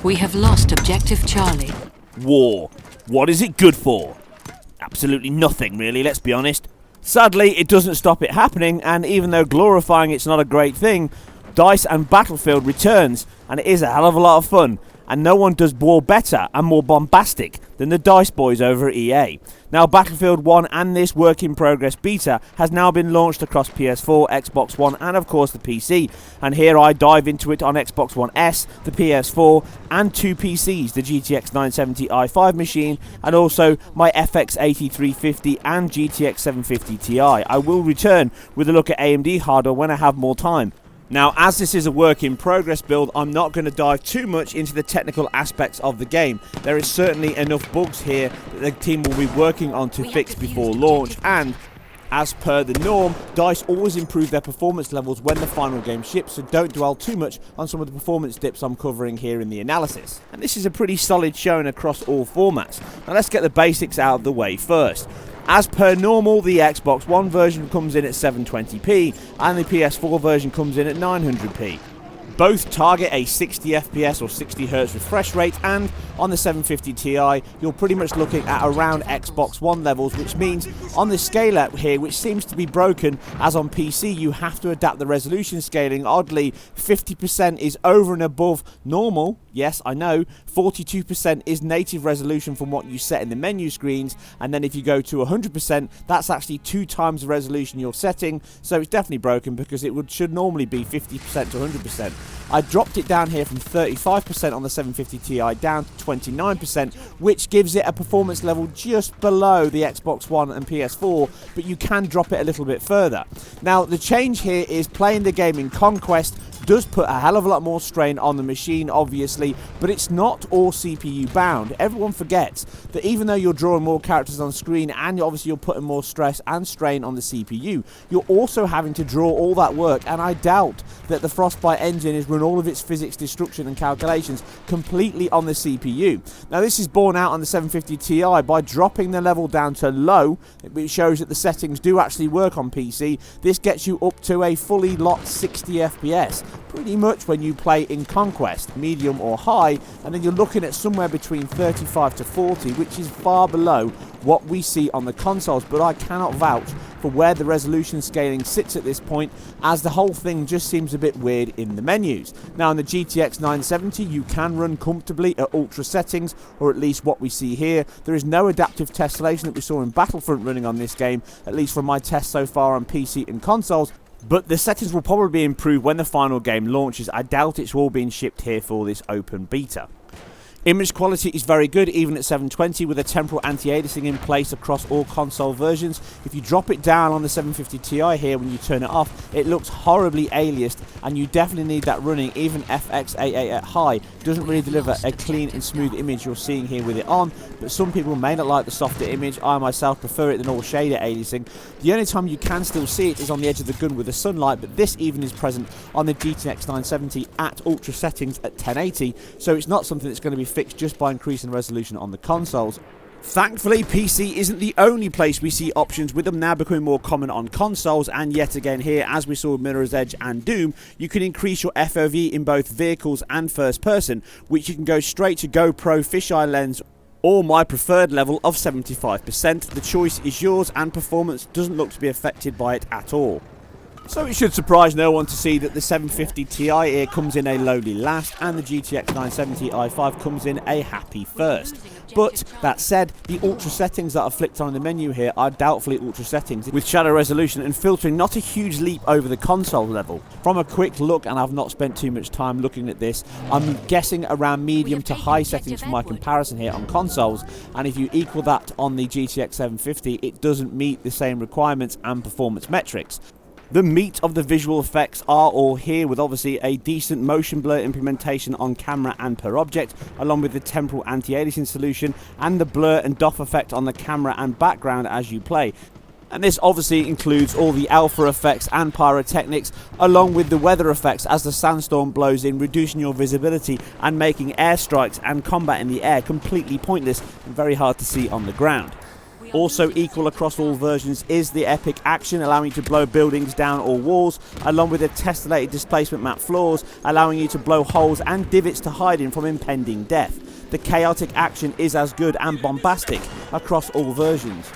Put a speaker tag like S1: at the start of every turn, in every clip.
S1: We have lost objective Charlie.
S2: War. What is it good for? Absolutely nothing, really, let's be honest. Sadly, it doesn't stop it happening, and even though glorifying it's not a great thing, DICE and Battlefield returns, and it is a hell of a lot of fun. And no one does war better and more bombastic than the DICE boys over at EA. Now, Battlefield 1 and this work-in-progress beta has now been launched across PS4, Xbox One and of course the PC. And here I dive into it on Xbox One S, the PS4 and two PCs, the GTX 970 i5 machine and also my FX 8350 and GTX 750 Ti. I will return with a look at AMD hardware when I have more time. Now, as this is a work-in-progress build, I'm not going to dive too much into the technical aspects of the game. There is certainly enough bugs here that the team will be working on to fix before launch, and as per the norm, DICE always improve their performance levels when the final game ships, so don't dwell too much on some of the performance dips I'm covering here in the analysis. And this is a pretty solid showing across all formats. Now let's get the basics out of the way first. As per normal, the Xbox One version comes in at 720p and the PS4 version comes in at 900p. Both target a 60 FPS or 60Hz refresh rate, and on the 750 Ti you're pretty much looking at around Xbox One levels, which means on the scale up here, which seems to be broken as on PC, you have to adapt the resolution scaling. Oddly, 50% is over and above normal. Yes, I know. 42% is native resolution from what you set in the menu screens, and then if you go to 100%, that's actually 2 times the resolution you're setting, so it's definitely broken because it should normally be 50% to 100%. I dropped it down here from 35% on the 750 Ti down to 29%, which gives it a performance level just below the Xbox One and PS4, but you can drop it a little bit further. Now, the change here is playing the game in Conquest does put a hell of a lot more strain on the machine, obviously, but it's not all CPU bound. Everyone forgets that even though you're drawing more characters on screen and obviously you're putting more stress and strain on the CPU, you're also having to draw all that work, and I doubt that the Frostbite engine is run all of its physics destruction and calculations completely on the CPU. Now, this is borne out on the 750 Ti by dropping the level down to low. It shows that the settings do actually work on PC. This gets you up to a fully locked 60 FPS. Pretty much when you play in Conquest, medium or high, and then you're looking at somewhere between 35 to 40, which is far below what we see on the consoles, but I cannot vouch for where the resolution scaling sits at this point, as the whole thing just seems a bit weird in the menus. Now, in the GTX 970, you can run comfortably at ultra settings, or at least what we see here. There is no adaptive tessellation that we saw in Battlefront running on this game, at least from my tests so far on PC and consoles. But the settings will probably be improved when the final game launches. I doubt it's all being shipped here for this open beta. Image quality is very good, even at 720, with a temporal anti-aliasing in place across all console versions. If you drop it down on the 750 Ti here when you turn it off, it looks horribly aliased, and you definitely need that running. Even FX88 at high doesn't really deliver a clean and smooth image you're seeing here with it on, but some people may not like the softer image. I myself prefer it than all shader aliasing. The only time you can still see it is on the edge of the gun with the sunlight, but this even is present on the GTX 970 at ultra settings at 1080, so it's not something that's going to be fixed just by increasing resolution on the consoles. Thankfully, PC isn't the only place we see options, with them now becoming more common on consoles, and yet again here, as we saw with Mirror's Edge and Doom, you can increase your FOV in both vehicles and first person, which you can go straight to GoPro fisheye lens or my preferred level of 75%. The choice is yours, and performance doesn't look to be affected by it at all. So it should surprise no one to see that the 750 Ti here comes in a lowly last, and the GTX 970 i5 comes in a happy first. But that said, the ultra settings that are flicked on in the menu here are doubtfully ultra settings, with shadow resolution and filtering not a huge leap over the console level. From a quick look, and I've not spent too much time looking at this, I'm guessing around medium to high settings for my comparison here on consoles, and if you equal that on the GTX 750, it doesn't meet the same requirements and performance metrics. The meat of the visual effects are all here, with obviously a decent motion blur implementation on camera and per object, along with the temporal anti-aliasing solution and the blur and doff effect on the camera and background as you play. And this obviously includes all the alpha effects and pyrotechnics, along with the weather effects as the sandstorm blows in, reducing your visibility and making airstrikes and combat in the air completely pointless and very hard to see on the ground. Also equal across all versions is the epic action, allowing you to blow buildings down or walls, along with the tessellated displacement map floors, allowing you to blow holes and divots to hide in from impending death. The chaotic action is as good and bombastic across all versions.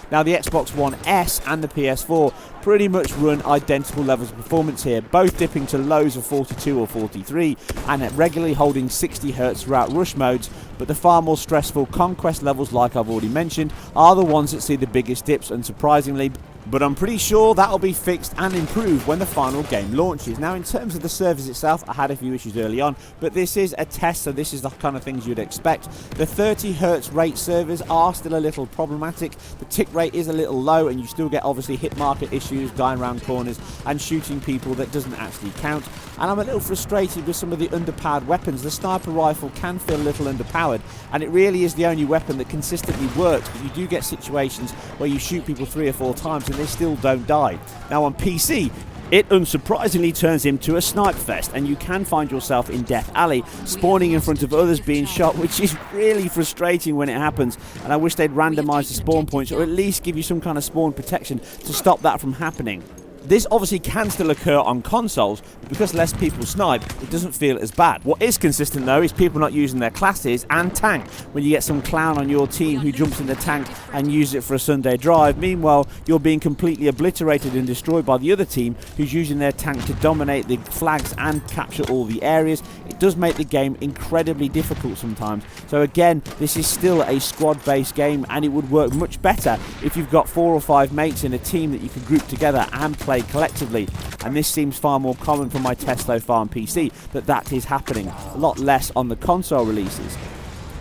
S2: Now, the Xbox One S and the PS4 pretty much run identical levels of performance here, both dipping to lows of 42 or 43 and regularly holding 60 Hz throughout rush modes, but the far more stressful Conquest levels, like I've already mentioned, are the ones that see the biggest dips, unsurprisingly. But I'm pretty sure that'll be fixed and improved when the final game launches. Now, in terms of the servers itself, I had a few issues early on, but this is a test, so this is the kind of things you'd expect. The 30 Hz rate servers are still a little problematic. The tick rate is a little low, and you still get obviously hit marker issues, dying around corners, and shooting people that doesn't actually count. And I'm a little frustrated with some of the underpowered weapons. The sniper rifle can feel a little underpowered, and it really is the only weapon that consistently works, but you do get situations where you shoot people 3 or 4 times and they still don't die. Now, on PC, it unsurprisingly turns into a snipe fest, and you can find yourself in Death Alley, spawning in front of others being shot, which is really frustrating when it happens, and I wish they'd randomise the spawn points, or at least give you some kind of spawn protection to stop that from happening. This obviously can still occur on consoles, but because less people snipe, it doesn't feel as bad. What is consistent though is people not using their classes and tank. When you get some clown on your team who jumps in the tank and uses it for a Sunday drive, meanwhile you're being completely obliterated and destroyed by the other team who's using their tank to dominate the flags and capture all the areas. It does make the game incredibly difficult sometimes. So again, this is still a squad-based game, and it would work much better if you've got 4 or 5 mates in a team that you can group together and play collectively, and this seems far more common from my test so far on PC, that is happening a lot less on the console releases.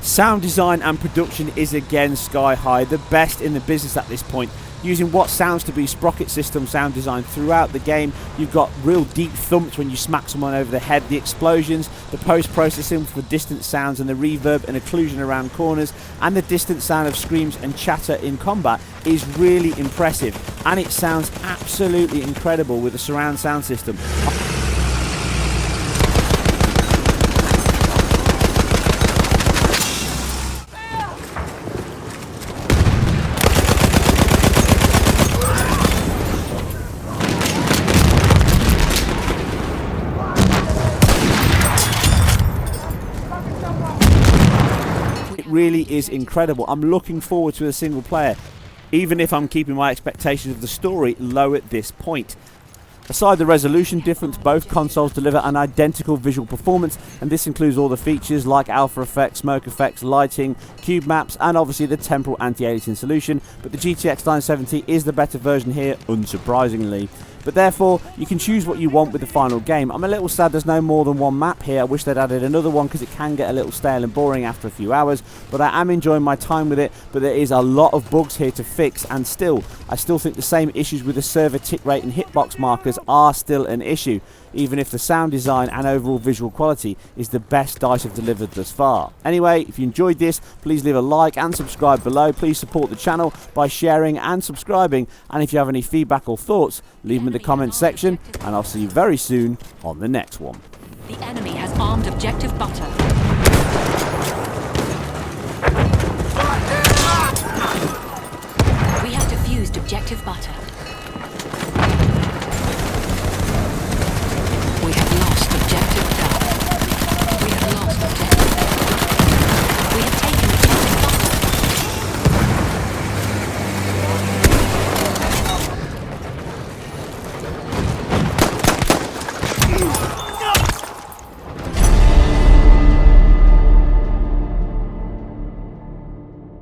S2: Sound design and production is again sky high, the best in the business at this point. Using what sounds to be sprocket system sound design throughout the game. You've got real deep thumps when you smack someone over the head, the explosions, the post-processing for distant sounds and the reverb and occlusion around corners, and the distant sound of screams and chatter in combat is really impressive, and it sounds absolutely incredible with the surround sound system. Really is incredible. I'm looking forward to a single player, even if I'm keeping my expectations of the story low at this point. Aside the resolution difference, both consoles deliver an identical visual performance, and this includes all the features like alpha effects, smoke effects, lighting, cube maps, and obviously the temporal anti-aliasing solution, but the GTX 970 is the better version here, unsurprisingly. But therefore, you can choose what you want with the final game. I'm a little sad there's no more than one map here. I wish they'd added another one because it can get a little stale and boring after a few hours, but I am enjoying my time with it. But there is a lot of bugs here to fix, and I still think the same issues with the server tick rate and hitbox markers are still an issue, even if the sound design and overall visual quality is the best DICE have delivered thus far. Anyway, if you enjoyed this, please leave a like and subscribe below. Please support the channel by sharing and subscribing, and if you have any feedback or thoughts, leave them in the comments section, and I'll see you very soon on the next one.
S1: The enemy has armed objective butter. We have defused objective butter.